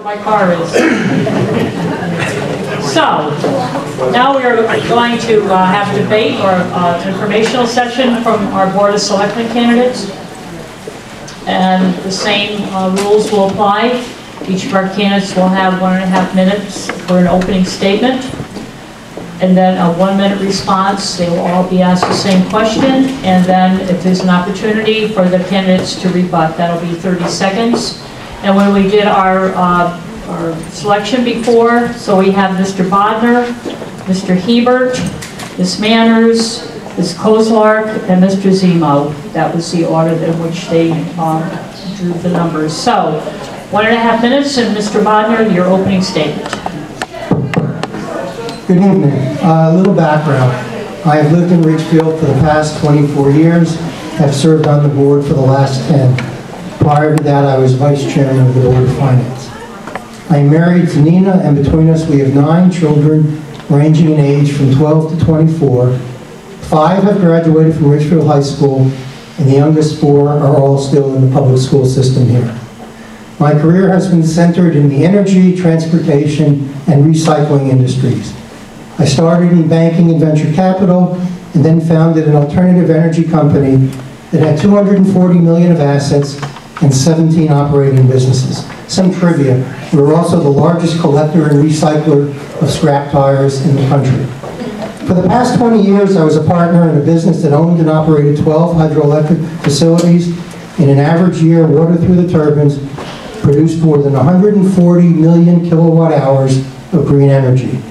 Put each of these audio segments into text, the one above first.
where my car is. So, now we are going to have debate or an informational session from our Board of Selectmen candidates. And the same rules will apply. Each of our candidates will have 1.5 minutes for an opening statement, and then a 1-minute response. They will all be asked the same question, and then if there's an opportunity for the candidates to rebut, that'll be 30 seconds. And when we did our selection before, so we have Mr. Bodner, Mr. Hebert, Ms. Manners, Ms. Kozlark, and Mr. Zemo. That was the order in which they drew the numbers. So, 1.5 minutes, and Mr. Bodner, your opening statement. Good evening. A little background. I have lived in Ridgefield for the past 24 years, have served on the board for the last 10. Prior to that, I was vice chairman of the Board of Finance. I am married to Nina, and between us we have 9 children ranging in age from 12 to 24. 5 have graduated from Ridgefield High School, and the youngest 4 are all still in the public school system here. My career has been centered in the energy, transportation, and recycling industries. I started in banking and venture capital, and then founded an alternative energy company that had $240 million of assets and 17 operating businesses. Some trivia, we were also the largest collector and recycler of scrap tires in the country. For the past 20 years, I was a partner in a business that owned and operated 12 hydroelectric facilities. In an average year, water through the turbines produced more than 140 million kilowatt hours of green energy.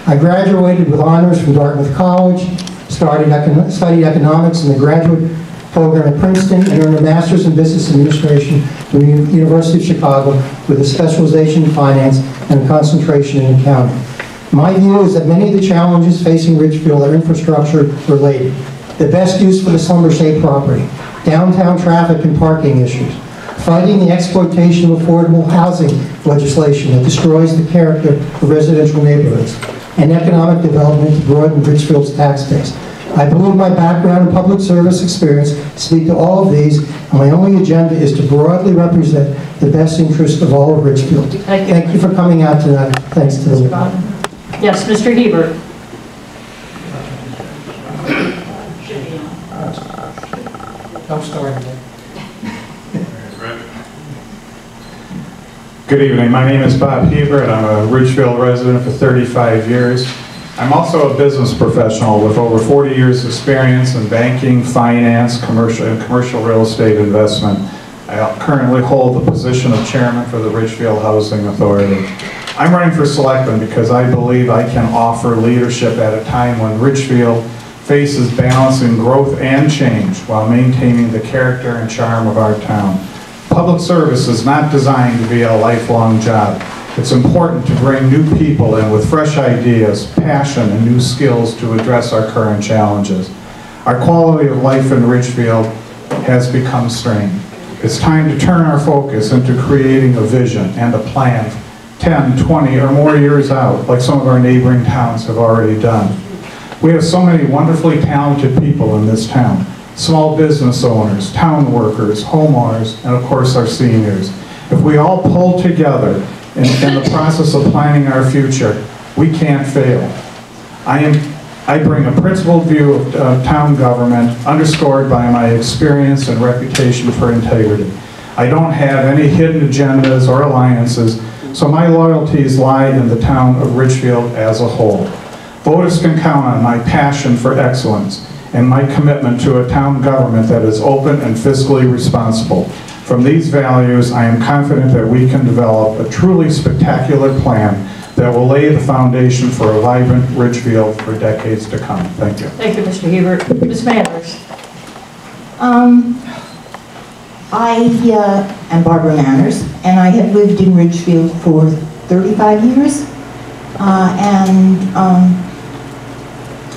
I graduated with honors from Dartmouth College, studied economics in the graduate program at Princeton, and earned a master's in business administration from the University of Chicago with a specialization in finance and a concentration in accounting. My view is that many of the challenges facing Ridgefield are infrastructure related. The best use for the Schlumberger property, downtown traffic and parking issues, fighting the exploitation of affordable housing legislation that destroys the character of residential neighborhoods, and economic development to broaden Ridgefield's tax base. I believe my background and public service experience speak to all of these, and my only agenda is to broadly represent the best interest of all of Ridgefield. Thank you for coming out tonight. Thanks to the board. Yes, Mr. Hebert. I'm starting. Good evening. My name is Bob Hebert. I'm a Ridgefield resident for 35 years. I'm also a business professional with over 40 years experience in banking, finance, commercial real estate investment. I currently hold the position of chairman for the Ridgefield Housing Authority. I'm running for selectman because I believe I can offer leadership at a time when Ridgefield faces balancing growth and change while maintaining the character and charm of our town. Public service is not designed to be a lifelong job. It's important to bring new people in with fresh ideas, passion, and new skills to address our current challenges. Our quality of life in Ridgefield has become strained. It's time to turn our focus into creating a vision and a plan 10, 20, or more years out, like some of our neighboring towns have already done. We have so many wonderfully talented people in this town. Small business owners, town workers, homeowners, and of course our seniors. If we all pull together in the process of planning our future, we can't fail. I bring a principled view of town government underscored by my experience and reputation for integrity. I don't have any hidden agendas or alliances, so my loyalties lie in the town of Ridgefield as a whole. Voters can count on my passion for excellence and my commitment to a town government that is open and fiscally responsible. From these values, I am confident that we can develop a truly spectacular plan that will lay the foundation for a vibrant Ridgefield for decades to come. Thank you. Thank you, Mr. Hebert. Ms. Manners. I am Barbara Manners, and I have lived in Ridgefield for 35 years.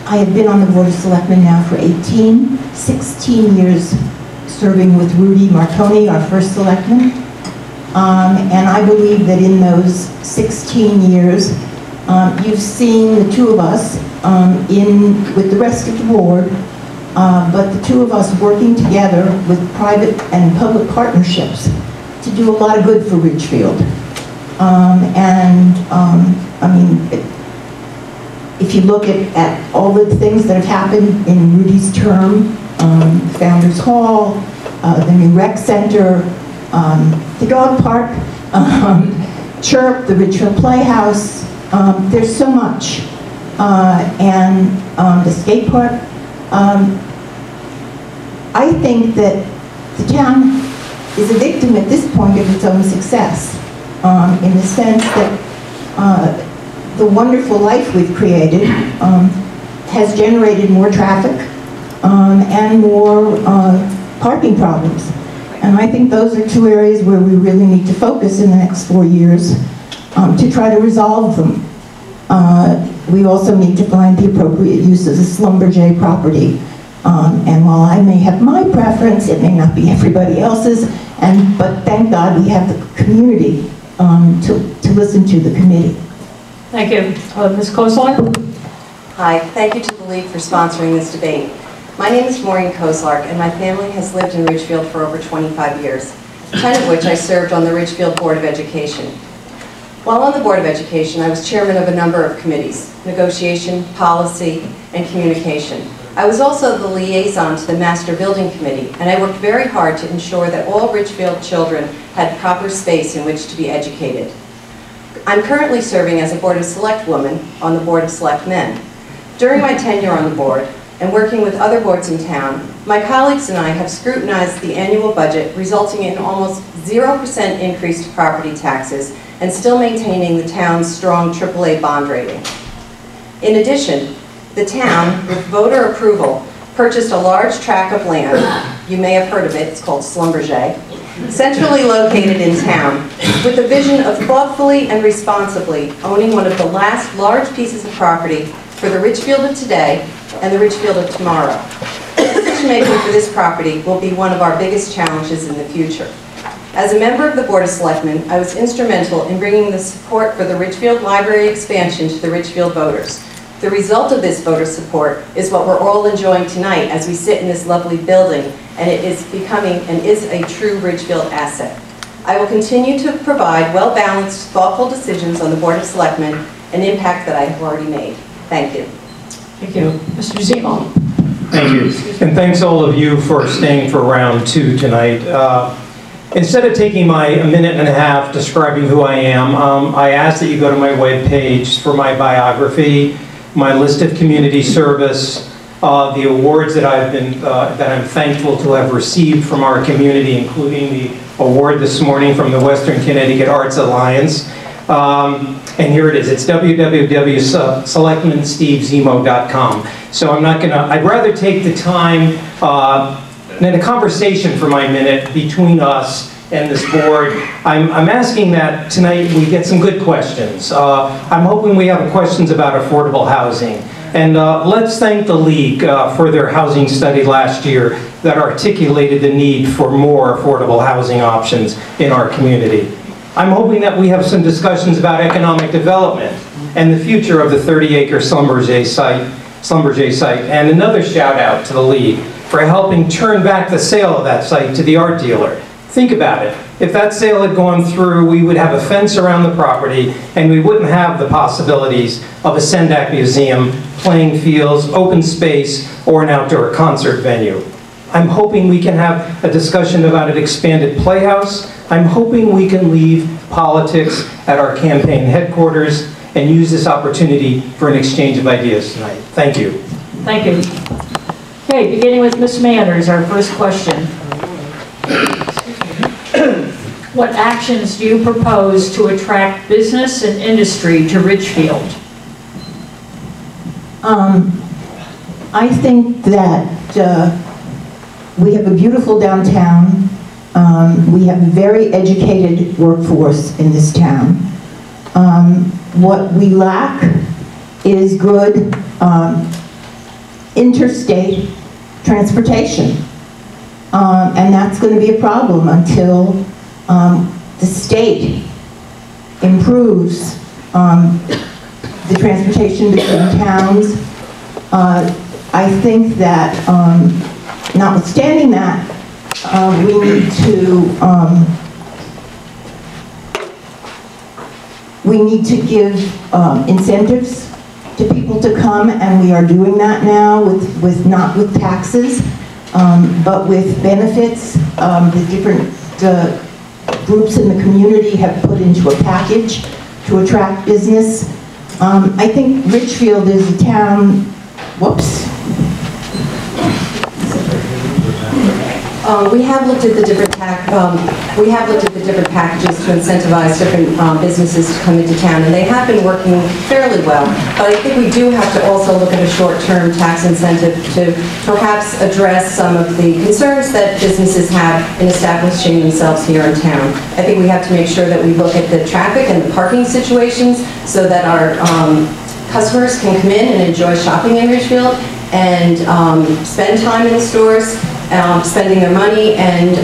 I have been on the Board of Selectmen now for 16 years serving with Rudy Marconi, our first selectman. And I believe that in those 16 years, you've seen the two of us with the rest of the board, but the two of us working together with private and public partnerships to do a lot of good for Ridgefield. I mean, if you look at all the things that have happened in Rudy's term, Founders Hall, the new rec center, the dog park, Chirp, the Ridgefield Playhouse, there's so much. And the skate park. I think that the town is a victim at this point of its own success, in the sense that the wonderful life we've created has generated more traffic and more parking problems. And I think those are two areas where we really need to focus in the next 4 years to try to resolve them. We also need to find the appropriate use of the Schlumberger property. And while I may have my preference, it may not be everybody else's, but thank God we have the community to listen to the committee. Thank you. Ms. Kozlar? Hi, thank you to the League for sponsoring this debate. My name is Maureen Kozlark, and my family has lived in Ridgefield for over 25 years, 10 of which I served on the Ridgefield Board of Education. While on the Board of Education, I was chairman of a number of committees: negotiation, policy, and communication. I was also the liaison to the Master Building Committee, and I worked very hard to ensure that all Ridgefield children had proper space in which to be educated. I'm currently serving as a Board of Selectwoman on the Board of Selectmen. During my tenure on the board, and working with other boards in town, my colleagues and I have scrutinized the annual budget, resulting in almost 0% increase to property taxes and still maintaining the town's strong AAA bond rating. In addition, the town, with voter approval, purchased a large tract of land, you may have heard of it, it's called Schlumberger, centrally located in town, with the vision of thoughtfully and responsibly owning one of the last large pieces of property for the Ridgefield of today and the Ridgefield of tomorrow. Decision-making for this property will be one of our biggest challenges in the future. As a member of the Board of Selectmen, I was instrumental in bringing the support for the Ridgefield Library expansion to the Ridgefield voters. The result of this voter support is what we're all enjoying tonight as we sit in this lovely building, and it is becoming and is a true Ridgefield asset. I will continue to provide well-balanced, thoughtful decisions on the Board of Selectmen, an impact that I have already made. Thank you. Thank you. Mr. Zemo? Thank you. And thanks all of you for staying for round 2 tonight. Instead of taking my minute and a half describing who I am, I ask that you go to my webpage for my biography, my list of community service, the awards that that I'm thankful to have received from our community, including the award this morning from the Western Connecticut Arts Alliance. And here it is. It's www.selectmanstevezemo.com. So I'd rather take the time in a conversation for my minute between us and this board. I'm asking that tonight we get some good questions. I'm hoping we have questions about affordable housing. And let's thank the League for their housing study last year that articulated the need for more affordable housing options in our community. I'm hoping that we have some discussions about economic development and the future of the 30-acre Schlumberger site. And another shout out to the League for helping turn back the sale of that site to the art dealer. Think about it. If that sale had gone through, we would have a fence around the property and we wouldn't have the possibilities of a Sendak museum, playing fields, open space, or an outdoor concert venue. I'm hoping we can have a discussion about an expanded playhouse. I'm hoping we can leave politics at our campaign headquarters and use this opportunity for an exchange of ideas tonight. Thank you. Thank you. Okay, beginning with Ms. Manners, our first question. What actions do you propose to attract business and industry to Ridgefield? I think that we have a beautiful downtown. We have a very educated workforce in this town. What we lack is good interstate transportation. And that's going to be a problem until the state improves the transportation between towns. I think that, notwithstanding that, We need to give incentives to people to come, and we are doing that now with not with taxes, but with benefits. The different groups in the community have put into a package to attract business. I think Ridgefield is a town, whoops. We have looked at the different packages to incentivize different businesses to come into town, and they have been working fairly well. But I think we do have to also look at a short-term tax incentive to perhaps address some of the concerns that businesses have in establishing themselves here in town. I think we have to make sure that we look at the traffic and the parking situations so that our customers can come in and enjoy shopping in Ridgefield and spend time in the stores, spending their money, and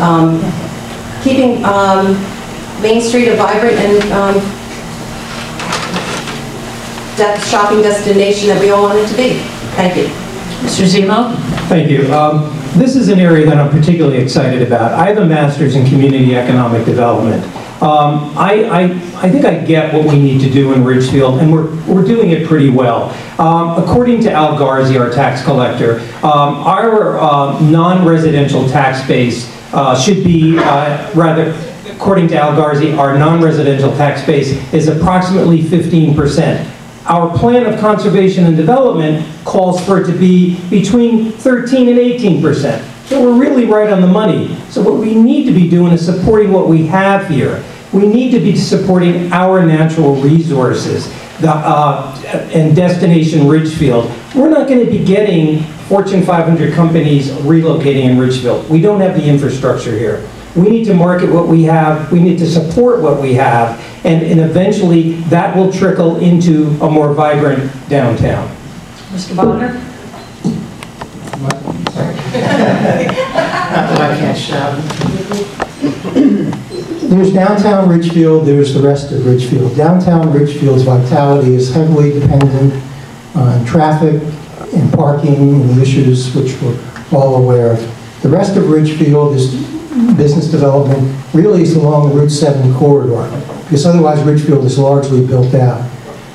keeping Main Street a vibrant and shopping destination that we all want it to be. Thank you. Mr. Zemo? Thank you. This is an area that I'm particularly excited about. I have a master's in community economic development. I think I get what we need to do in Ridgefield, and we're doing it pretty well. According to Al Garzi, our tax collector, our non-residential tax base should be, according to Al Garzi, our non-residential tax base is approximately 15%. Our plan of conservation and development calls for it to be between 13 and 18%. So we're really right on the money. So what we need to be doing is supporting what we have here. We need to be supporting our natural resources and destination Ridgefield. We're not going to be getting Fortune 500 companies relocating in Ridgefield. We don't have the infrastructure here. We need to market what we have. We need to support what we have. And eventually that will trickle into a more vibrant downtown. Mr. Bonner? I can't shout. There's downtown Ridgefield, there's the rest of Ridgefield. Downtown Ridgefield's vitality is heavily dependent on traffic and parking and the issues which we're all aware of. The rest of Ridgefield is business development, really is along the Route 7 corridor, because otherwise Ridgefield is largely built out.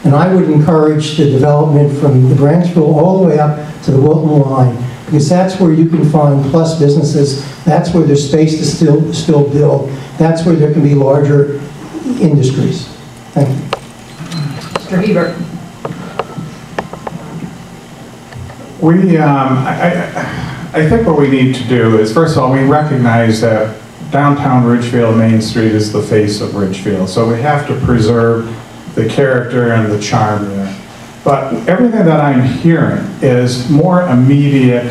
And I would encourage the development from the Branchville all the way up to the Wilton line, because that's where you can find plus businesses, that's where there's space to still build, that's where there can be larger industries. Thank you. Mr. Hebert? I think what we need to do is, first of all, we recognize that downtown Ridgefield, Main Street is the face of Ridgefield, so we have to preserve the character and the charm there. But everything that I'm hearing is more immediate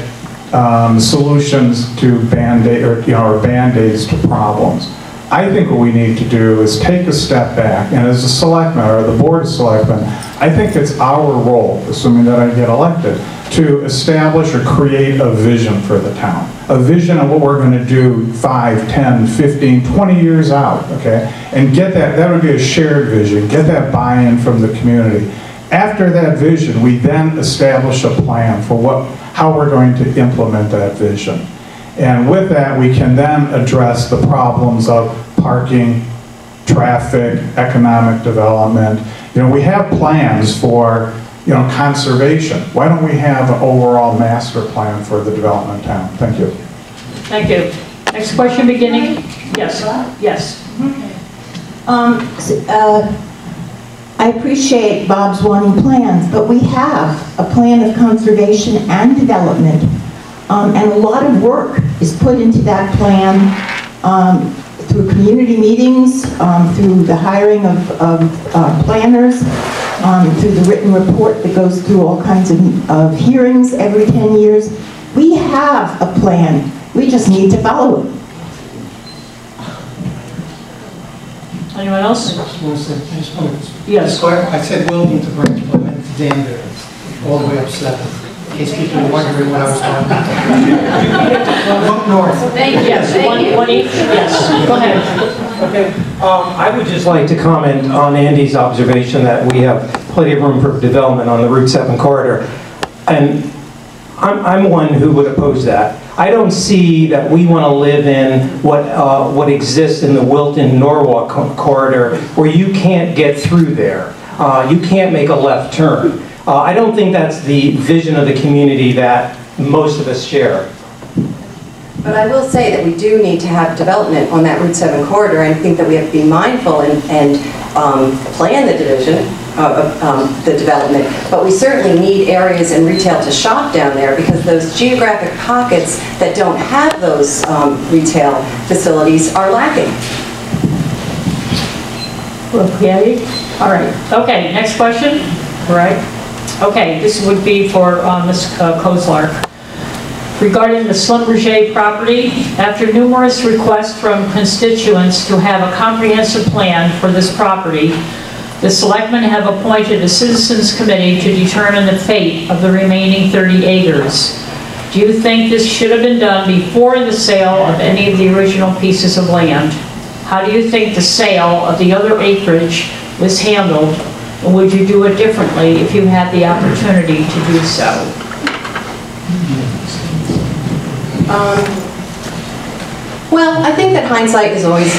solutions to Band-Aid or Band-Aids to problems. I think what we need to do is take a step back, and as a selectman or the board of selectmen, I think it's our role, assuming that I get elected, to establish or create a vision for the town. A vision of what we're going to do 5, 10, 15, 20 years out, okay? And get that would be a shared vision, get that buy-in from the community. After that vision, we then establish a plan for how we're going to implement that vision. And with that, we can then address the problems of parking, traffic, economic development. You know, we have plans for, conservation. Why don't we have an overall master plan for the development of town? Thank you. Thank you. Next question beginning? Yes. Yes. I appreciate Bob's wanting plans, but we have a plan of conservation and development, and a lot of work is put into that plan through community meetings, through the hiring of planners, through the written report that goes through all kinds of hearings every 10 years. We have a plan. We just need to follow it. Anyone else? I just want to say, Yes. I said Wilton to Branchville, I meant to Danbury, all the way up 7, in case people are wondering what I was talking about. Look north. Thank you. Yes, one each. Yes. Go ahead. Okay. I would just like to comment on Andy's observation that we have plenty of room for development on the Route 7 corridor. And I'm one who would oppose that. I don't see that we want to live in what exists in the Wilton-Norwalk corridor, where you can't get through there. You can't make a left turn. I don't think that's the vision of the community that most of us share. But I will say that we do need to have development on that Route 7 corridor, and I think that we have to be mindful and plan the division of the development. But we certainly need areas and retail to shop down there, because those geographic pockets that don't have those retail facilities are lacking. Okay. All right. Okay, next question. All right. Okay, this would be for Ms. Kozlark. Regarding the Schlumberger property, after numerous requests from constituents to have a comprehensive plan for this property, the Selectmen have appointed a citizens committee to determine the fate of the remaining 30 acres. Do you think this should have been done before the sale of any of the original pieces of land? How do you think the sale of the other acreage was handled, and would you do it differently if you had the opportunity to do so? Well, I think that hindsight is always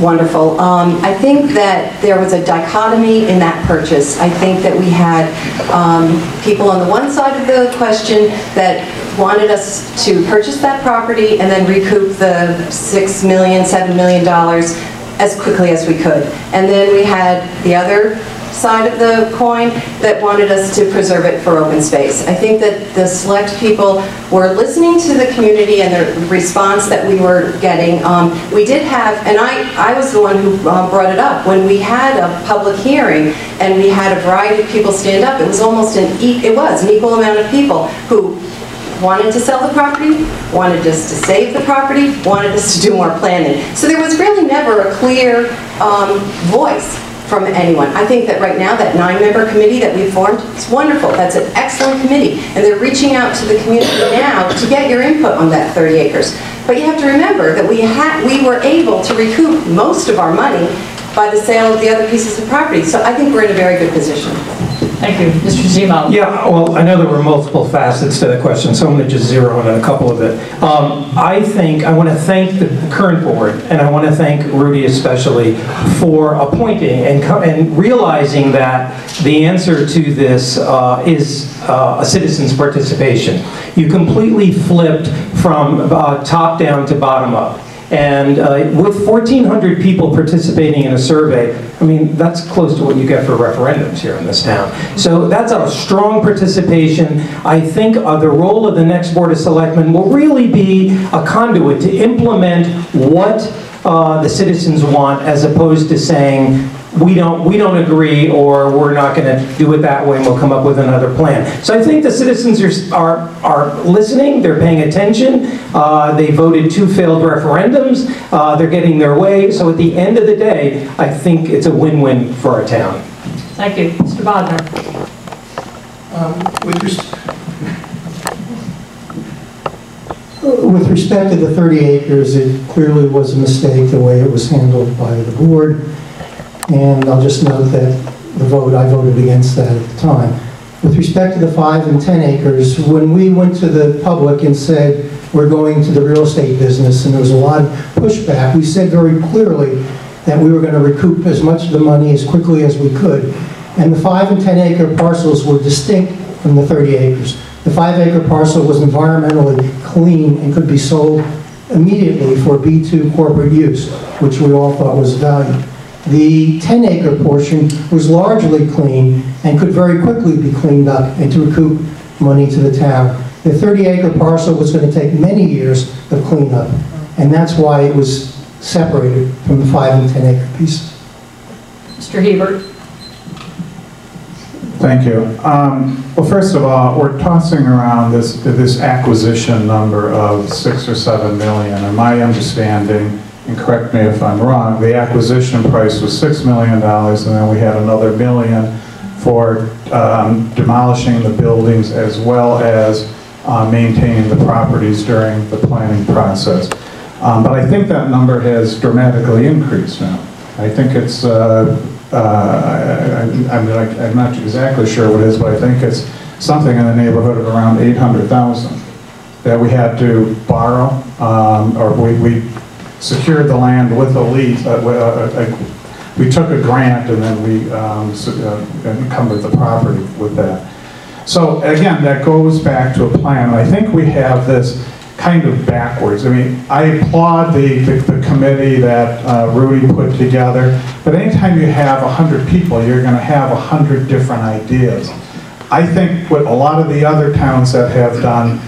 wonderful. I think that there was a dichotomy in that purchase. I think that we had people on the one side of the question that wanted us to purchase that property and then recoup the $6 million, $7 million as quickly as we could. And then we had the other side of the coin that wanted us to preserve it for open space. I think that the select people were listening to the community and the response that we were getting. We did have, and I was the one who brought it up, when we had a public hearing and we had a variety of people stand up, it was almost an equal amount of people who wanted to sell the property, wanted us to save the property, wanted us to do more planning. So there was really never a clear voice from anyone. I think that right now, that 9-member committee that we formed, it's wonderful. That's an excellent committee. And they're reaching out to the community now to get your input on that 30 acres. But you have to remember that we were able to recoup most of our money by the sale of the other pieces of property. So I think we're in a very good position. Thank you. Mr. Zemo. Yeah, well, I know there were multiple facets to the question, so I'm going to just zero in on a couple of it. I want to thank the current board, and I want to thank Rudy especially, for appointing and realizing that the answer to this is a citizen's participation. You completely flipped from top down to bottom up. And with 1,400 people participating in a survey, I mean, that's close to what you get for referendums here in this town. So that's a strong participation. I think the role of the next Board of Selectmen will really be a conduit to implement what the citizens want, as opposed to saying, we don't agree, or we're not going to do it that way and we'll come up with another plan. So I think the citizens are listening, they're paying attention, they voted 2 failed referendums, they're getting their way. So at the end of the day, I think it's a win-win for our town. Thank you. Mr. Bodnar. With respect to the 30 acres, it clearly was a mistake the way it was handled by the board. And I'll just note that I voted against that at the time. With respect to the 5 and 10 acres, when we went to the public and said we're going to the real estate business, and there was a lot of pushback, we said very clearly that we were going to recoup as much of the money as quickly as we could. And the 5 and 10 acre parcels were distinct from the 30 acres. The 5 acre parcel was environmentally clean and could be sold immediately for B2 corporate use, which we all thought was valued. The 10 acre portion was largely clean and could very quickly be cleaned up and to recoup money to the town. The 30 acre parcel was going to take many years of cleanup, and that's why it was separated from the 5 and 10 acre pieces. Mr. Hebert. Thank you. Well, first of all, we're tossing around this acquisition number of 6 or 7 million, and my understanding, and correct me if I'm wrong, the acquisition price was $6 million, and then we had another $1 million for demolishing the buildings as well as maintaining the properties during the planning process. But I think that number has dramatically increased now. I think it's, I'm not exactly sure what it is, but I think it's something in the neighborhood of around 800,000. that we had to borrow, or we secured the land with a lease. We took a grant and then we encumbered the property with that. So again, that goes back to a plan. I think we have this kind of backwards. I mean, I applaud the committee that Rudy put together, but anytime you have 100 people, you're going to have 100 different ideas. I think what a lot of the other towns that have done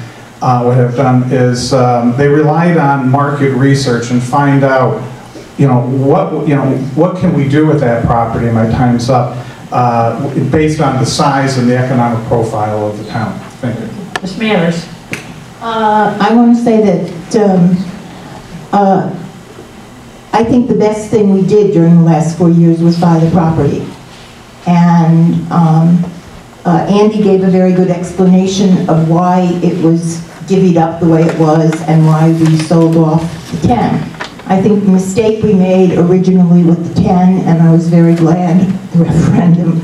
is they relied on market research and find out, what can we do with that property? My time's up. Based on the size and the economic profile of the town. Thank you. Ms. Manners. I want to say that I think the best thing we did during the last 4 years was buy the property. And Andy gave a very good explanation of why it was divvied up the way it was and why we sold off the 10. I think the mistake we made originally with the 10, and I was very glad the referendum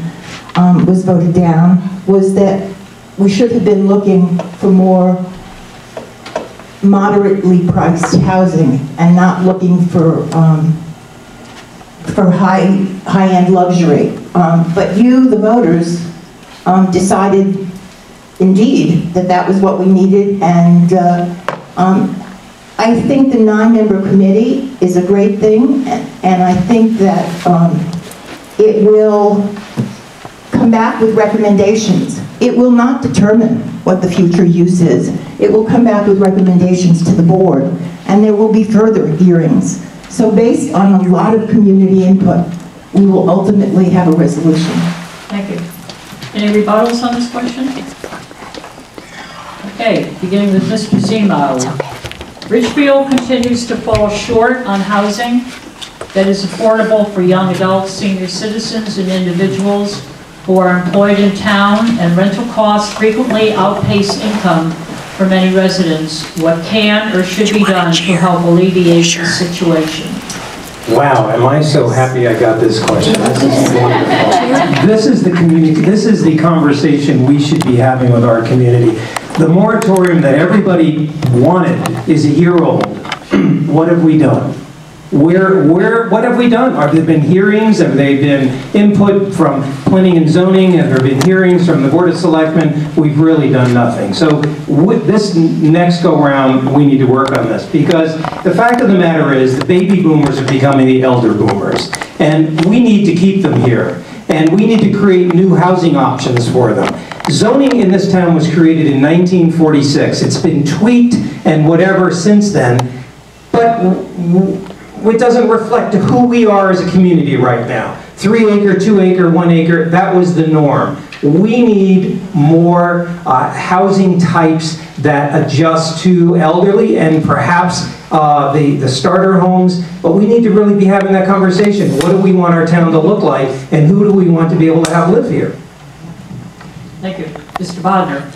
was voted down, was that we should have been looking for more moderately priced housing and not looking for high-end luxury. But you, the voters, decided indeed that that was what we needed, and I think the 9-member committee is a great thing, and I think that it will come back with recommendations. It will not determine what the future use is. It will come back with recommendations to the board, and there will be further hearings. So based on a lot of community input, we will ultimately have a resolution. Thank you. Any rebuttals on this question? Okay, beginning with Mr. Zemo. Ridgefield continues to fall short on housing that is affordable for young adults, senior citizens, and individuals who are employed in town, and rental costs frequently outpace income for many residents. What can or should be done to help alleviate the situation? Wow, am I so happy I got this question. This is wonderful. This is the community, this is the conversation we should be having with our community. The moratorium that everybody wanted is a year old. What have we done? What have we done? Have there been hearings? Have there been input from planning and zoning? Have there been hearings from the Board of Selectmen? We've really done nothing. So with this next go round, we need to work on this, because the fact of the matter is the baby boomers are becoming the elder boomers, and we need to keep them here. And we need to create new housing options for them. Zoning in this town was created in 1946. It's been tweaked and whatever since then, but it doesn't reflect who we are as a community right now. 3 acre, 2 acre, 1 acre, that was the norm. We need more housing types that adjust to elderly and perhaps the starter homes, but we need to really be having that conversation. What do we want our town to look like, and who do we want to be able to have live here? Thank you. Mr. Bodner.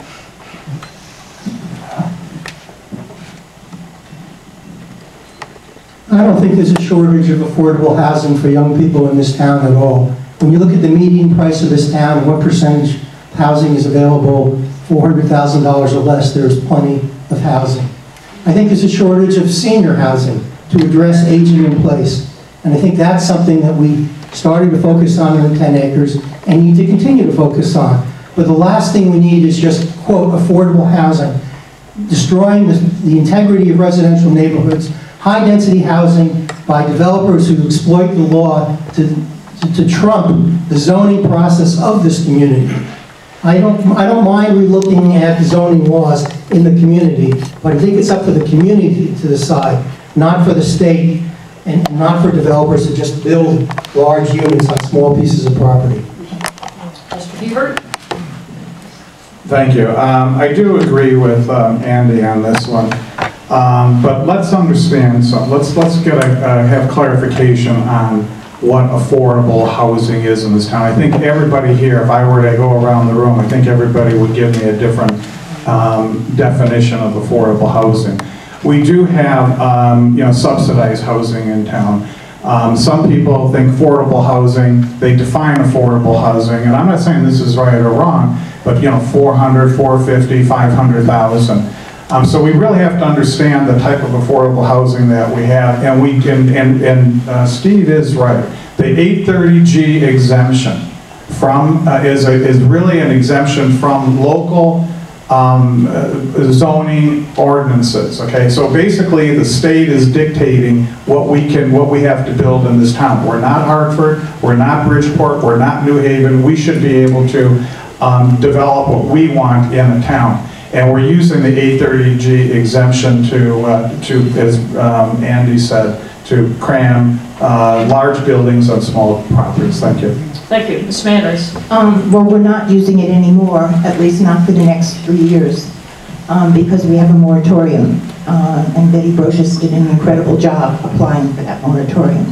I don't think there's a shortage of affordable housing for young people in this town at all. When you look at the median price of this town and what percentage of housing is available, $400,000 or less, there's plenty of housing. I think there's a shortage of senior housing to address aging in place. And I think that's something that we started to focus on in the 10 acres and need to continue to focus on. But the last thing we need is just, quote, affordable housing. Destroying the integrity of residential neighborhoods, high-density housing by developers who exploit the law to trump the zoning process of this community. I don't mind relooking at zoning laws in the community, but I think it's up to the community to decide, not for the state and not for developers to just build large units on small pieces of property. Mr. Hebert? Thank you. I do agree with Andy on this one, but let's understand something. Let's have clarification on what affordable housing is in this town. I think everybody here, if I were to go around the room, I think everybody would give me a different definition of affordable housing. We do have subsidized housing in town. Some people think affordable housing, they define affordable housing, and I'm not saying this is right or wrong, but 400, 450, 500,000. So we really have to understand the type of affordable housing that we have, and we can, and Steve is right. The 830G exemption from, is really an exemption from local zoning ordinances, okay? So basically the state is dictating what we have to build in this town. We're not Hartford, we're not Bridgeport, we're not New Haven. We should be able to develop what we want in a town. And we're using the 830G exemption to as Andy said, to cram large buildings on small properties. Thank you. Thank you. Ms. Manners. Well, we're not using it anymore, at least not for the next 3 years, because we have a moratorium. And Betty Brocious did an incredible job applying for that moratorium.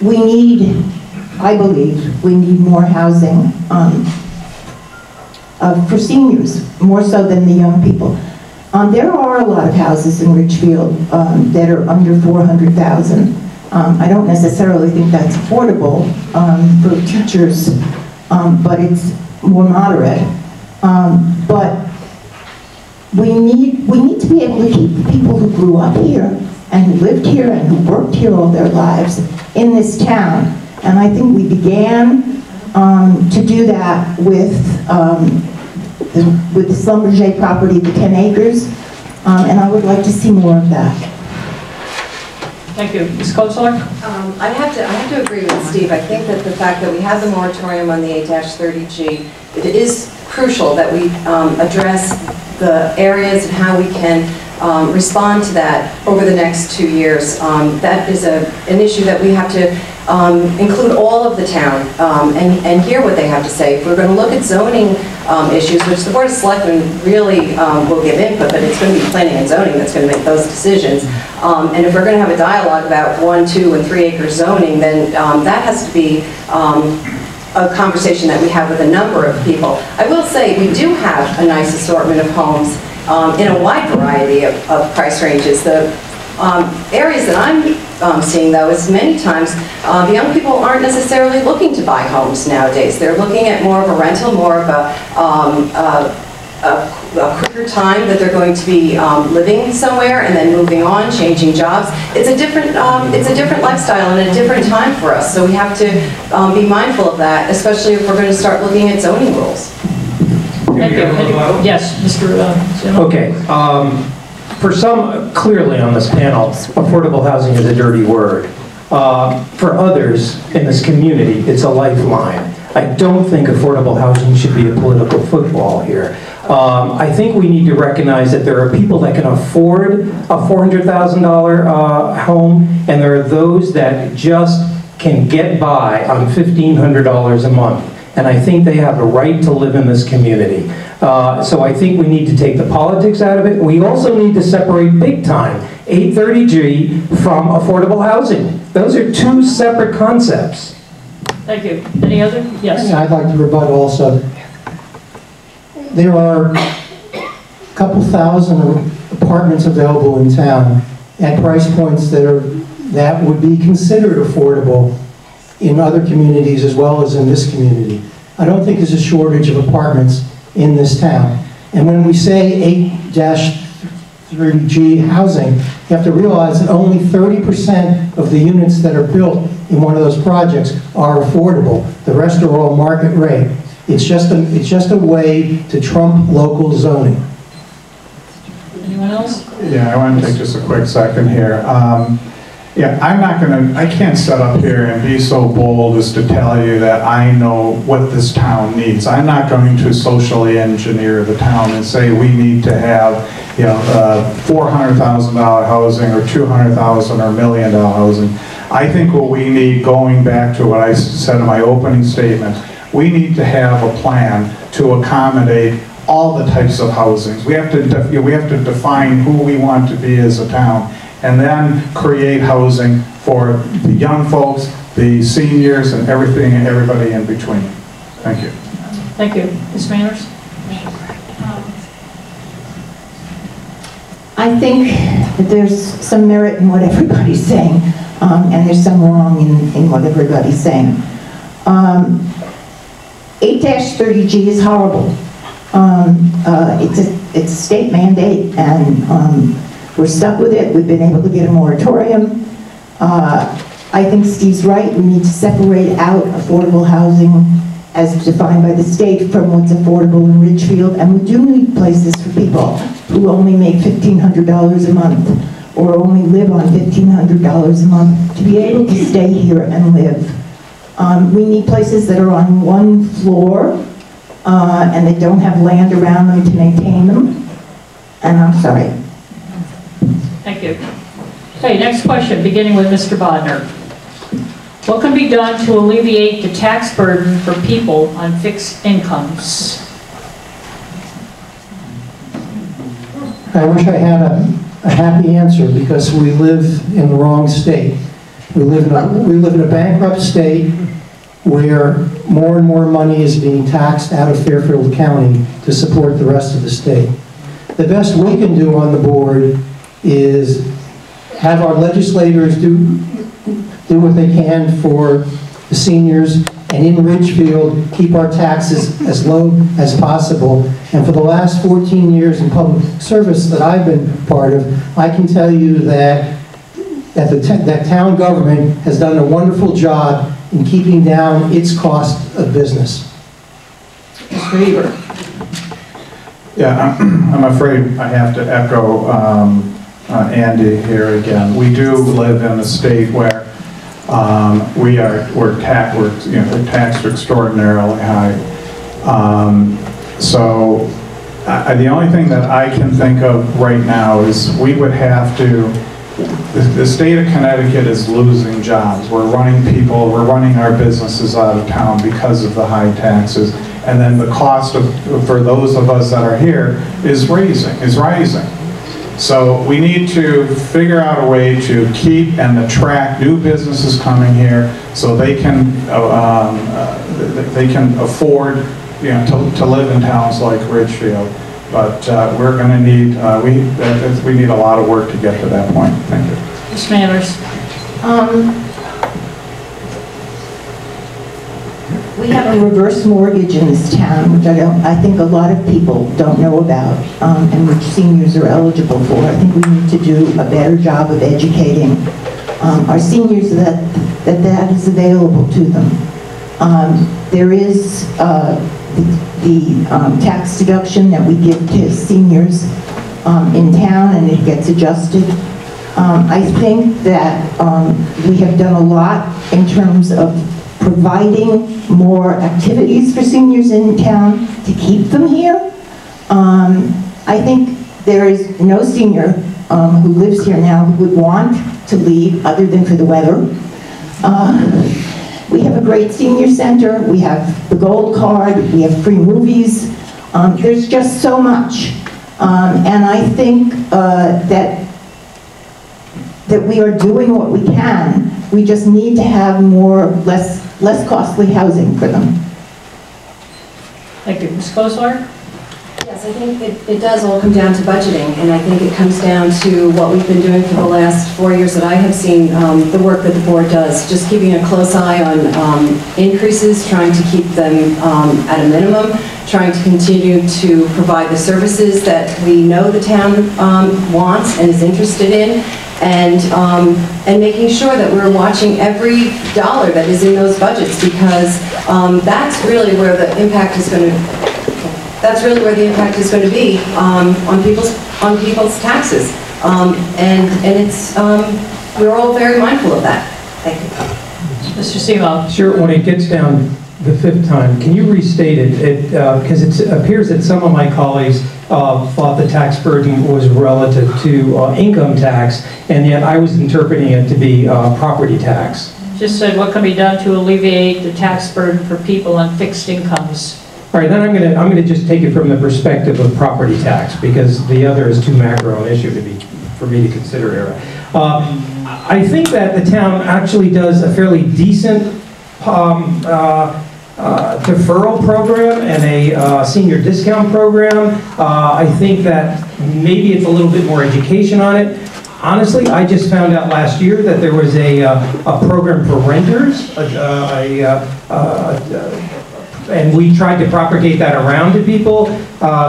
We need, I believe, we need more housing for seniors, more so than the young people. There are a lot of houses in Ridgefield that are under 400,000. I don't necessarily think that's affordable for teachers, but it's more moderate. But we need to be able to keep the people who grew up here and who lived here and who worked here all their lives in this town. And I think we began to do that with the Schlumberger property, the 10 acres, and I would like to see more of that. Thank you. Ms. Kozar? I have to agree with Steve. I think that the fact that we have the moratorium on the 8-30G, it is crucial that we address the areas and how we can respond to that over the next 2 years. That is an issue that we have to include all of the town and hear what they have to say. If we're going to look at zoning issues, which the Board of Selectmen really will give input, but it's going to be planning and zoning that's going to make those decisions. And if we're going to have a dialogue about 1, 2, and 3 acre zoning, then that has to be a conversation that we have with a number of people. I will say we do have a nice assortment of homes in a wide variety of price ranges. The areas that I'm seeing, though, is many times the young people aren't necessarily looking to buy homes nowadays. They're looking at more of a rental, more of a quicker time that they're going to be living somewhere and then moving on, changing jobs. It's a different lifestyle and a different time for us. So we have to be mindful of that, especially if we're going to start looking at zoning rules. Thank you. Yes, Mr. Zimmerman. Okay. For some, clearly on this panel, affordable housing is a dirty word. For others in this community, it's a lifeline. I don't think affordable housing should be a political football here. I think we need to recognize that there are people that can afford a $400,000 home, and there are those that just can get by on $1,500 a month. And I think they have a right to live in this community. So I think we need to take the politics out of it. We also need to separate big time 830G from affordable housing. Those are two separate concepts. Thank you. Any other? Yes. I'd like to rebut also. There are a couple thousand apartments available in town at price points that would be considered affordable in other communities as well as in this community. I don't think there's a shortage of apartments in this town. And when we say 8-30G housing, you have to realize that only 30% of the units that are built in one of those projects are affordable. The rest are all market rate. It's just a way to trump local zoning. Anyone else? Yeah, I want to take just a quick second here. Yeah, I can't sit up here and be so bold as to tell you that I know what this town needs. I'm not going to socially engineer the town and say we need to have, you know, $400,000 housing or $200,000 or $1 million housing. I think what we need, going back to what I said in my opening statement, we need to have a plan to accommodate all the types of housings. We have to define who we want to be as a town, and then create housing for the young folks, the seniors, and everything and everybody in between. Thank you. Thank you. Ms. Manners? I think that there's some merit in what everybody's saying, and there's some wrong in what everybody's saying. 8-30G is horrible. It's a state mandate, and we're stuck with it. We've been able to get a moratorium. I think Steve's right. We need to separate out affordable housing as defined by the state from what's affordable in Ridgefield. And we do need places for people who only make $1,500 a month or only live on $1,500 a month to be able to stay here and live. We need places that are on one floor and they don't have land around them to maintain them. And I'm sorry. Thank you. Okay, next question, beginning with Mr. Bodnar. What can be done to alleviate the tax burden for people on fixed incomes? I wish I had a happy answer, because we live in the wrong state. We live in a bankrupt state where more and more money is being taxed out of Fairfield County to support the rest of the state. The best we can do on the board is have our legislators do what they can for the seniors, and in Ridgefield, keep our taxes as low as possible. And for the last 14 years in public service that I've been part of, I can tell you that that town government has done a wonderful job in keeping down its cost of business. Mr. Heber. Yeah, I'm afraid I have to echo Andy here again. We do live in a state where we're taxed extraordinarily high. So the only thing that I can think of right now is we would have to. The state of Connecticut is losing jobs. We're running our businesses out of town because of the high taxes, and then the cost for those of us that are here is rising. So we need to figure out a way to keep and attract new businesses coming here, so they can afford, to live in towns like Ridgefield. But we're going to need we need a lot of work to get to that point. Thank you. Ms. Manners. We have a reverse mortgage in this town, which I think a lot of people don't know about, and which seniors are eligible for. I think we need to do a better job of educating our seniors that is available to them. There is the tax deduction that we give to seniors in town, and it gets adjusted. I think that we have done a lot in terms of providing more activities for seniors in town to keep them here. I think there is no senior who lives here now who would want to leave other than for the weather. We have a great senior center. We have the gold card. We have free movies. There's just so much. And I think that we are doing what we can. We just need to have less costly housing for them. Thank you. Ms. Kozlar? Yes, I think it does all come down to budgeting, and I think it comes down to what we've been doing for the last 4 years that I have seen, the work that the board does, just keeping a close eye on increases, trying to keep them at a minimum, trying to continue to provide the services that we know the town wants and is interested in, and making sure that we're watching every dollar that is in those budgets, because that's really where the impact is going to. That's really where the impact is going to be on people's taxes, and it's we're all very mindful of that. Thank you. Mr. Semo. Sure. When it gets down the fifth time, can you restate it? Because it appears that some of my colleagues thought the tax burden was relative to income tax, and yet I was interpreting it to be property tax. Just said what can be done to alleviate the tax burden for people on fixed incomes. All right, then I'm gonna just take it from the perspective of property tax, because the other is too macro an issue for me to consider here. I think that the town actually does a fairly decent deferral program and a senior discount program. I think that maybe it's a little bit more education on it. Honestly, I just found out last year that there was a program for renters, and we tried to propagate that around to people.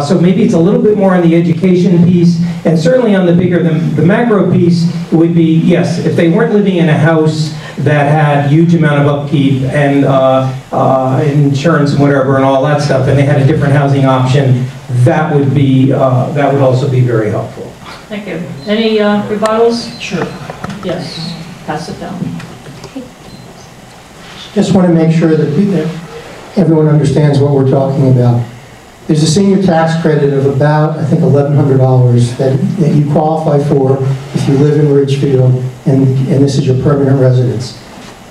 So maybe it's a little bit more on the education piece, and certainly on the bigger, the macro piece would be, yes, if they weren't living in a house that had huge amount of upkeep and insurance and whatever and all that stuff, and they had a different housing option, that would be, that would also be very helpful. Thank you. Any rebuttals? Sure. Yes, pass it down. Just want to make sure that everyone understands what we're talking about. There's a senior tax credit of about, I think, $1,100 that you qualify for if you live in Ridgefield and this is your permanent residence.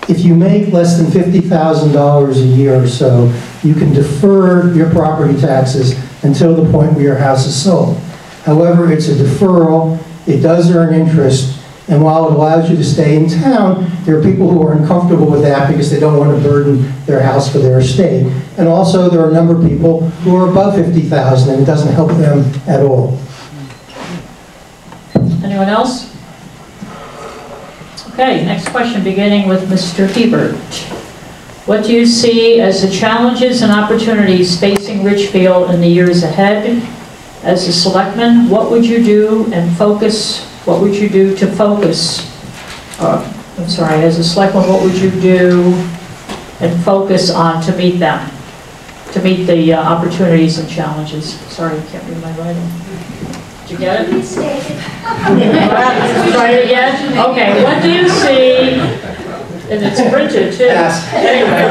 If you make less than $50,000 a year or so, you can defer your property taxes until the point where your house is sold. However, it's a deferral, it does earn interest, and while it allows you to stay in town, there are people who are uncomfortable with that because they don't want to burden their house for their estate. And also, there are a number of people who are above $50,000 and it doesn't help them at all. Anyone else? Okay, next question, beginning with Mr. Hebert. What do you see as the challenges and opportunities facing Ridgefield in the years ahead? As a selectman, what would you do and focus? What would you do to focus? I'm sorry, as a selectman, what would you do and focus on to meet them? To meet the opportunities and challenges. Sorry, I can't read my writing. Did you get it? Try it again? Okay, what do you see? And it's printed too. Anyway,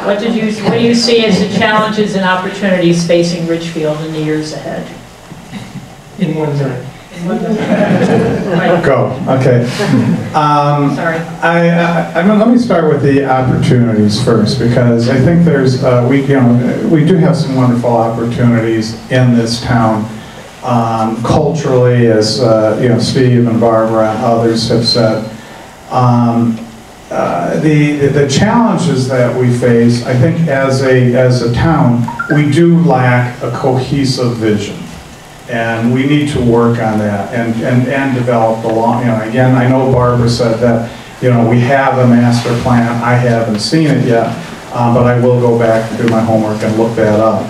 what do you see as the challenges and opportunities facing Ridgefield in the years ahead? In 1 minute. Right. Go, okay. Sorry. Let me start with the opportunities first, because I think there's, we do have some wonderful opportunities in this town. Culturally, as Steve and Barbara and others have said. The challenges that we face, I think as a town, we do lack a cohesive vision. And we need to work on that and develop the long, again, I know Barbara said that, we have a master plan. I haven't seen it yet, but I will go back and do my homework and look that up.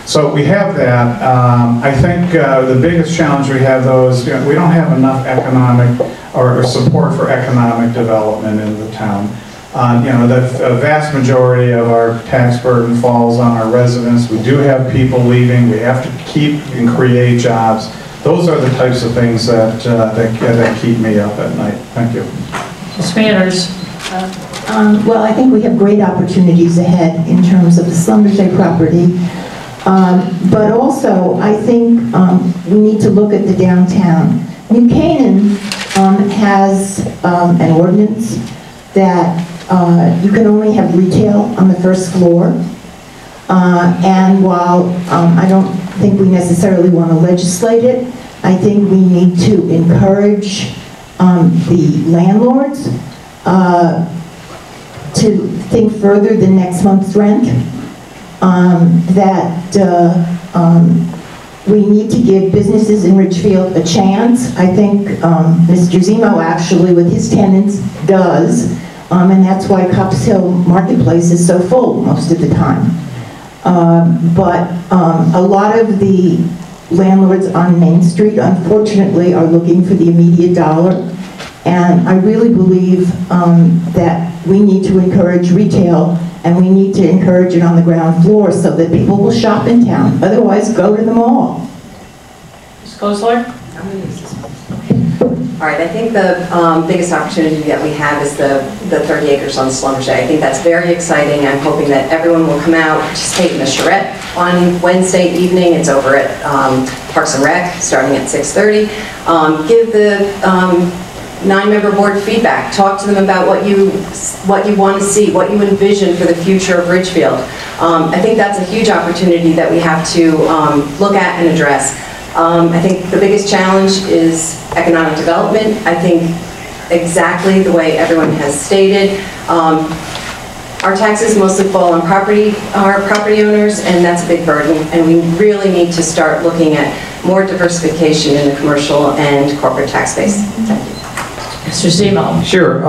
So we have that. I think the biggest challenge we have, though, is we don't have enough economic or support for economic development in the town. The vast majority of our tax burden falls on our residents. We do have people leaving. We have to keep and create jobs. Those are the types of things that keep me up at night. Thank you. Ms. Manners. Well, I think we have great opportunities ahead in terms of the Schlumberger property. But also, I think we need to look at the downtown. New Canaan has an ordinance that you can only have retail on the first floor. And while I don't think we necessarily want to legislate it, I think we need to encourage the landlords to think further than next month's rent. We need to give businesses in Ridgefield a chance. I think Mr. Zemo actually with his tenants does, and that's why Cops Hill Marketplace is so full most of the time. But a lot of the landlords on Main Street, unfortunately, are looking for the immediate dollar. And I really believe that we need to encourage retail, and we need to encourage it on the ground floor so that people will shop in town. Otherwise, go to the mall. Ms. Kozlar? I'm going to use this one. All right, I think the biggest opportunity that we have is the 30 acres on Schlumberger. I think that's very exciting. I'm hoping that everyone will come out, participate in the charrette on Wednesday evening. It's over at Parks and Rec, starting at 6:30. Give the 9-member board feedback. Talk to them about what you want to see, what you envision for the future of Ridgefield. I think that's a huge opportunity that we have to look at and address. I think the biggest challenge is economic development. I think exactly the way everyone has stated. Our taxes mostly fall on our property owners, and that's a big burden, and we really need to start looking at more diversification in the commercial and corporate tax base. Thank you. Mr. Zemo. Sure.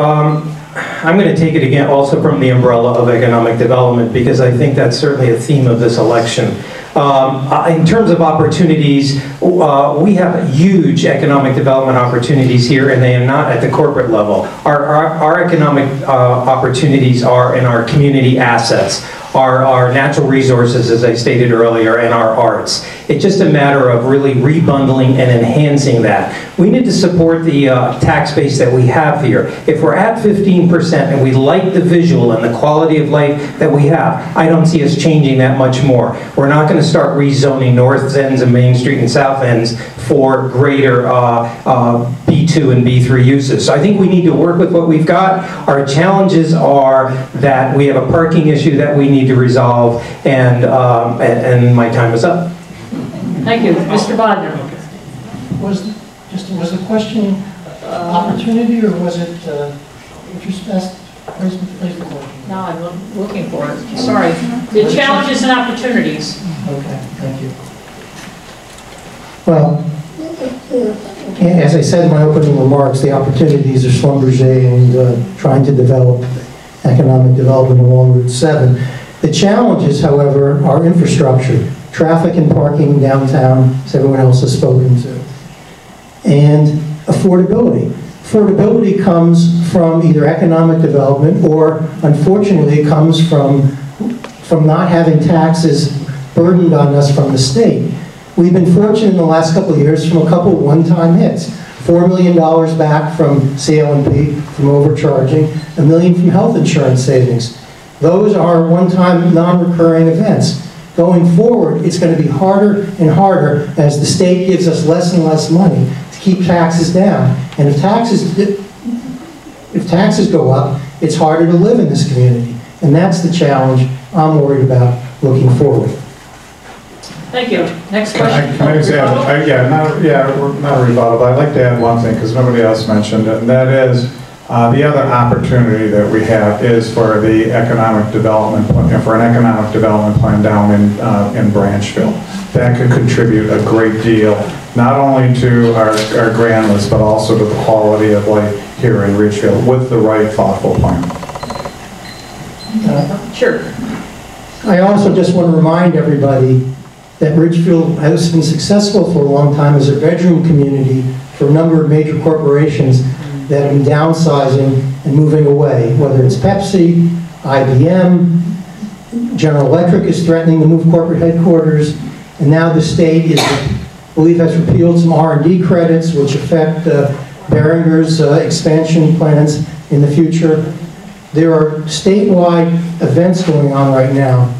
I'm going to take it again also from the umbrella of economic development, because I think that's certainly a theme of this election. In terms of opportunities, we have huge economic development opportunities here, and they are not at the corporate level. Our economic opportunities are in our community assets, our natural resources, as I stated earlier, and our arts. It's just a matter of really rebundling and enhancing that. We need to support the tax base that we have here. If we're at 15% and we like the visual and the quality of life that we have, I don't see us changing that much more. We're not going to start rezoning north ends of Main Street and south ends for greater B2 and B3 uses. So I think we need to work with what we've got. Our challenges are that we have a parking issue that we need to resolve, and my time is up. Thank you. Mr. Bodnar. Was the question opportunity, or was it, if you asked, place the question? No, I'm looking for it. Sorry. The challenges and opportunities. Okay, thank you. Well, as I said in my opening remarks, the opportunities are Schlumberger and trying to develop economic development along Route 7. The challenges, however, are infrastructure, traffic and parking downtown, as everyone else has spoken to, and affordability. Affordability comes from either economic development, or unfortunately it comes from not having taxes burdened on us from the state. We've been fortunate in the last couple of years from a couple one-time hits. $4 million back from CLMP, from overcharging, $1 million from health insurance savings. Those are one-time, non-recurring events. Going forward, it's going to be harder and harder as the state gives us less and less money to keep taxes down. And if taxes go up, it's harder to live in this community. And that's the challenge I'm worried about looking forward. Thank you. Next question. Can I just add, not a rebuttal, but I'd like to add one thing, because nobody else mentioned it, and that is the other opportunity that we have is for the economic development plan, for an economic development plan down in Branchville. That could contribute a great deal, not only to our grand list, but also to the quality of life here in Ridgefield with the right thoughtful plan. Sure. I also just want to remind everybody that Ridgefield has been successful for a long time as a bedroom community for a number of major corporations that have been downsizing and moving away, whether it's Pepsi, IBM, General Electric is threatening to move corporate headquarters, and now the state is, I believe, has repealed some R&D credits which affect Behringer's expansion plans in the future. There are statewide events going on right now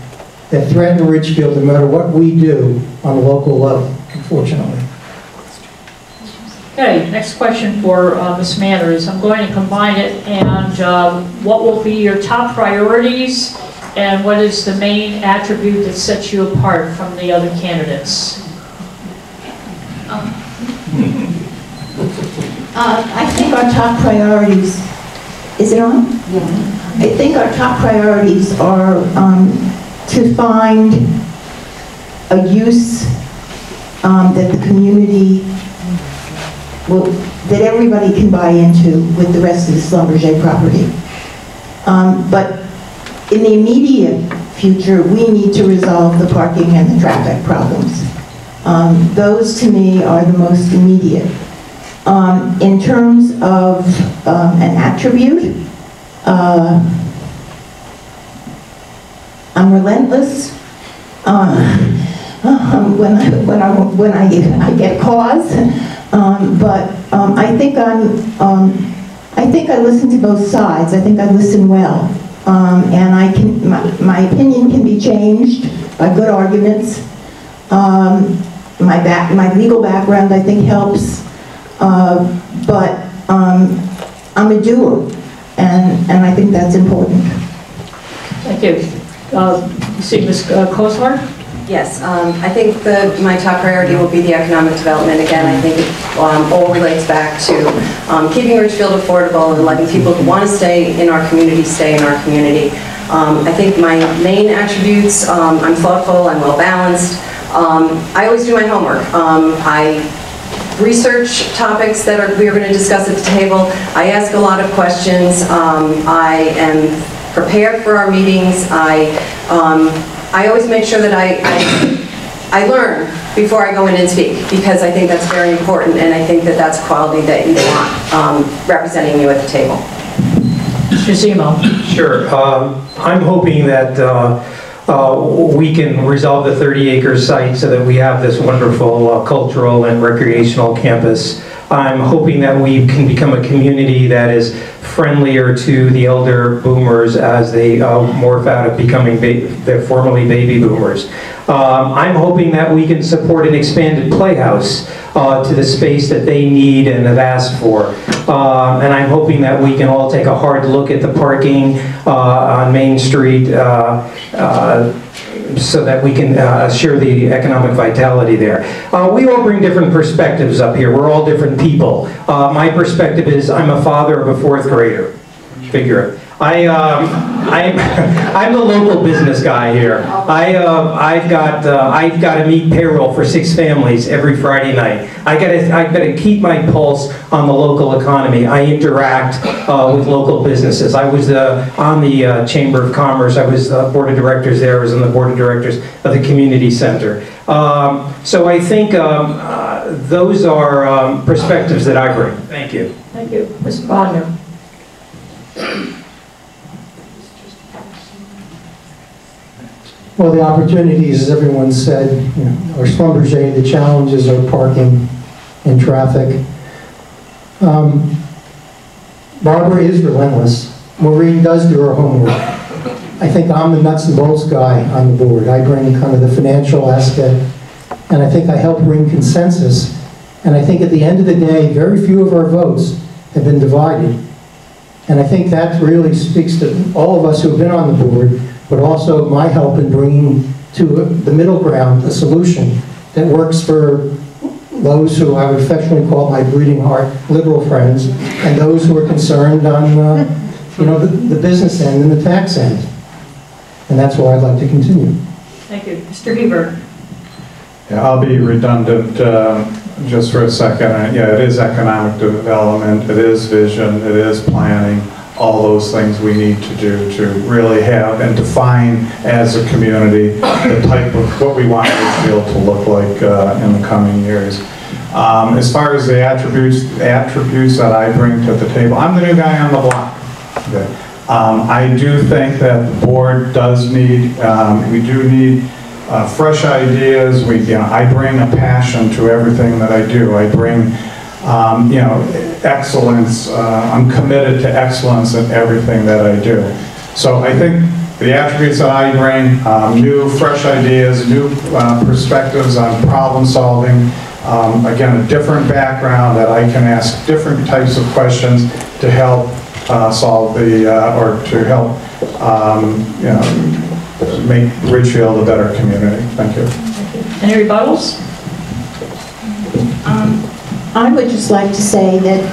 that threaten Ridgefield no matter what we do on a local level, unfortunately. Okay, next question for Ms. Manners. I'm going to combine it, and what will be your top priorities, and what is the main attribute that sets you apart from the other candidates? I think our top priorities, is it on? Yeah. I think our top priorities are to find a use that the community will, that everybody can buy into with the rest of the Schlumberger property. But in the immediate future, we need to resolve the parking and the traffic problems. Those to me are the most immediate. In terms of an attribute, I'm relentless when I get cause, but I think I listen to both sides. I think I listen well, and my opinion can be changed by good arguments. My legal background I think helps, but I'm a doer, and I think that's important. Thank you. You see Ms. Koslar? Yes, I think my top priority will be the economic development. Again, I think it all relates back to keeping Ridgefield affordable and letting people who want to stay in our community stay in our community. I think my main attributes, I'm thoughtful, I'm well balanced. I always do my homework. I research topics that we are going to discuss at the table. I ask a lot of questions. I am prepared for our meetings. I always make sure that I learn before I go in and speak, because I think that's very important, and I think that that's quality that you want representing you at the table. Mr. Zemo. Sure. I'm hoping that we can resolve the 30-acre site so that we have this wonderful cultural and recreational campus. I'm hoping that we can become a community that is friendlier to the elder boomers as they morph out of becoming the formerly baby boomers. I'm hoping that we can support an expanded playhouse to the space that they need and have asked for. And I'm hoping that we can all take a hard look at the parking on Main Street so that we can share the economic vitality there. We all bring different perspectives up here. We're all different people. My perspective is I'm a father of a 4th grader. Figure it. I'm the local business guy here. I've got to meet payroll for 6 families every Friday night. I got to keep my pulse on the local economy. I interact with local businesses. I was on the Chamber of Commerce. I was board of directors there. I was on the board of directors of the community center. So I think those are perspectives that I bring. Thank you. Thank you. Ms. Bodnar. Well, the opportunities, as everyone said, are Schlumberger. The challenges are parking and traffic. Barbara is relentless. Maureen does do her homework. I think I'm the nuts and bolts guy on the board. I bring kind of the financial aspect, and I think I help bring consensus. And I think at the end of the day, very few of our votes have been divided. And I think that really speaks to all of us who have been on the board, but also my help in bringing to the middle ground a solution that works for those who I would affectionately call my bleeding heart liberal friends, and those who are concerned on the business end and the tax end. And that's why I'd like to continue. Thank you. Mr. Heber. Yeah, I'll be redundant just for a second. Yeah, it is economic development, it is vision, it is planning, all those things we need to do to really have and define as a community the type of what we want Ridgefield to look like in the coming years. As far as the attributes that I bring to the table, I'm the new guy on the block. Okay. I do think that the board does need, we do need fresh ideas. I bring a passion to everything that I do. I bring, excellence. I'm committed to excellence in everything that I do. So I think the attributes that I bring, new, fresh ideas, new perspectives on problem solving, again, a different background that I can ask different types of questions to help solve or to help, make Ridgefield a better community. Thank you. Any rebuttals? I would just like to say that,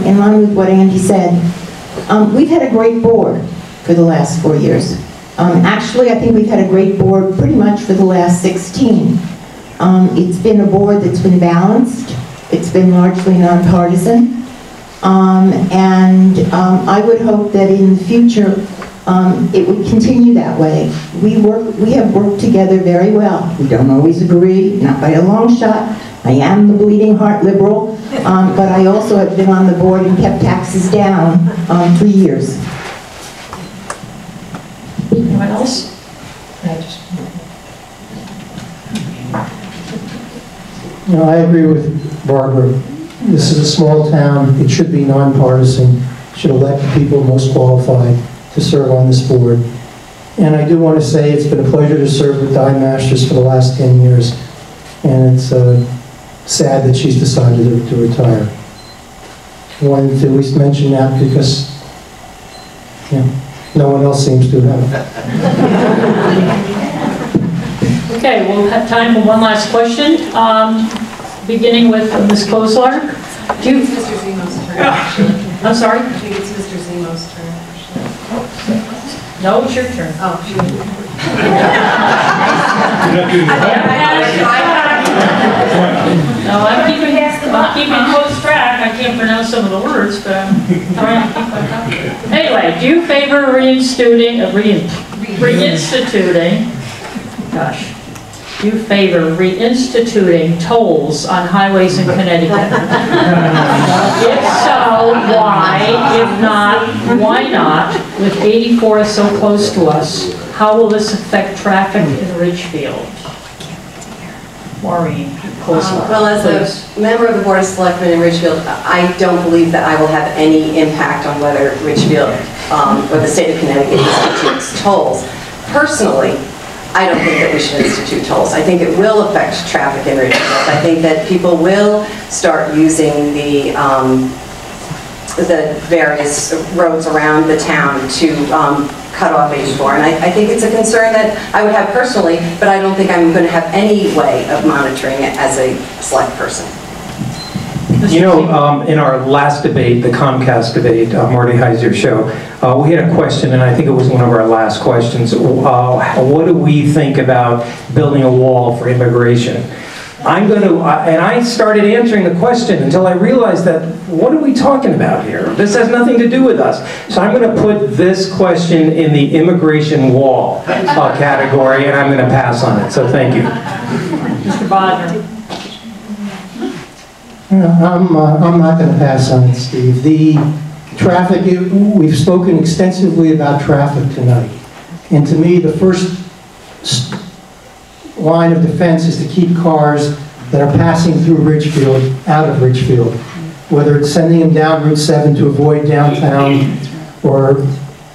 in line with what Andy said, we've had a great board for the last 4 years. Actually, I think we've had a great board pretty much for the last 16. It's been a board that's been balanced. It's been largely nonpartisan. And I would hope that in the future, it would continue that way. We have worked together very well. We don't always agree, not by a long shot. I am the bleeding heart liberal, but I also have been on the board and kept taxes down 3 years. Anyone else? I agree with Barbara. This is a small town. It should be nonpartisan. It should elect the people most qualified to serve on this board. And I do want to say it's been a pleasure to serve with Di Masters for the last 10 years. And it's sad that she's decided to retire. I wanted to at least mention that because no one else seems to have. Okay, we'll have time for one last question. Beginning with Ms. Kozlark. It's Mr. Zemo's turn, actually. I'm sorry? I think it's Mr. Zemo's turn, actually. No, it's your turn. Oh, No, I'm keeping I'm keeping close track. I can't pronounce some of the words, but I'm trying to keep my copy. Anyway, do you favor reinstituting, gosh, do you favor reinstituting tolls on highways in Connecticut? If so, why? If not, why not? With 84 so close to us, how will this affect traffic in Ridgefield? Maureen, well, as a member of the Board of Selectmen in Ridgefield, I don't believe that I will have any impact on whether Ridgefield or the state of Connecticut institutes tolls. Personally, I don't think that we should institute tolls. I think it will affect traffic in Ridgefield. I think that people will start using the various roads around the town to cut off 84. And I think it's a concern that I would have personally, but I don't think I'm going to have any way of monitoring it as a select person. You know, in our last debate, the Comcast debate, Marty Heiser's show, we had a question, and I think it was one of our last questions. What do we think about building a wall for immigration? I'm going to, and I started answering the question until I realized that, what are we talking about here? This has nothing to do with us. So I'm going to put this question in the immigration wall category, and I'm going to pass on it. So thank you. Mr. Bodner. I'm not going to pass on it, Steve. The traffic, we've spoken extensively about traffic tonight. And to me, the first line of defense is to keep cars that are passing through Ridgefield out of Ridgefield, whether it's sending them down Route 7 to avoid downtown or,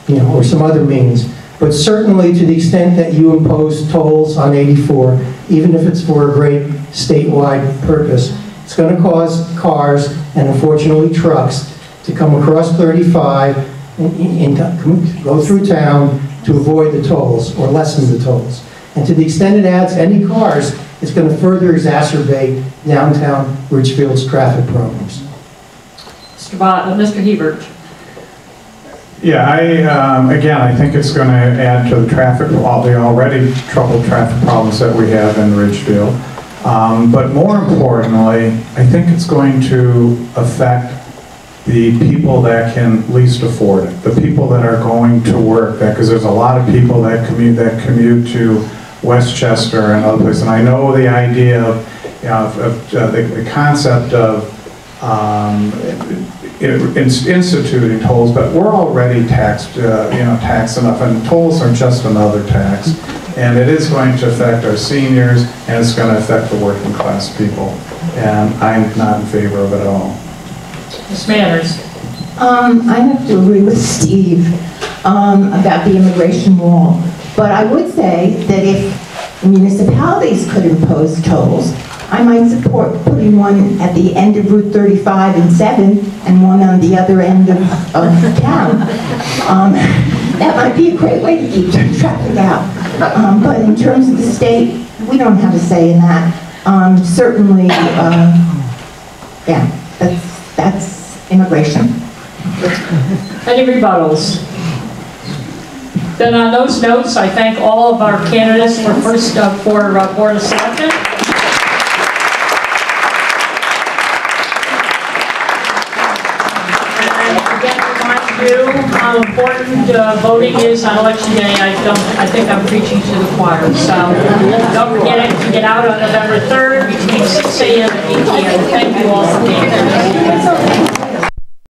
or some other means. But certainly to the extent that you impose tolls on 84, even if it's for a great statewide purpose, it's going to cause cars and unfortunately trucks to come across 35 and go through town to avoid the tolls or lessen the tolls. And to the extent it adds any cars, it's going to further exacerbate downtown Ridgefield's traffic problems. Mr. Hebert. Yeah, again, I think it's going to add to the the already troubled traffic problems that we have in Ridgefield. But more importantly, I think it's going to affect the people that can least afford it, the people that are going to work, because there's a lot of people that commute to Westchester and other places. And I know the idea of, the concept of instituting tolls, but we're already taxed, taxed enough, and tolls are just another tax. And it is going to affect our seniors, and it's going to affect the working class people. And I'm not in favor of it at all. Ms. Manners. I have to agree with Steve about the immigration wall. But I would say that if municipalities could impose tolls, I might support putting one at the end of Route 35 and 7 and one on the other end of town. That might be a great way to keep traffic out. But in terms of the state, we don't have a say in that. Certainly, yeah, that's immigration. Any rebuttals? Then on those notes, I thank all of our candidates for Board of Selectmen. And again, to remind you how important voting is on Election Day. I think I'm preaching to the choir. So don't forget to get out on November 3rd between 6 a.m. and 8 p.m. Thank you all for being here.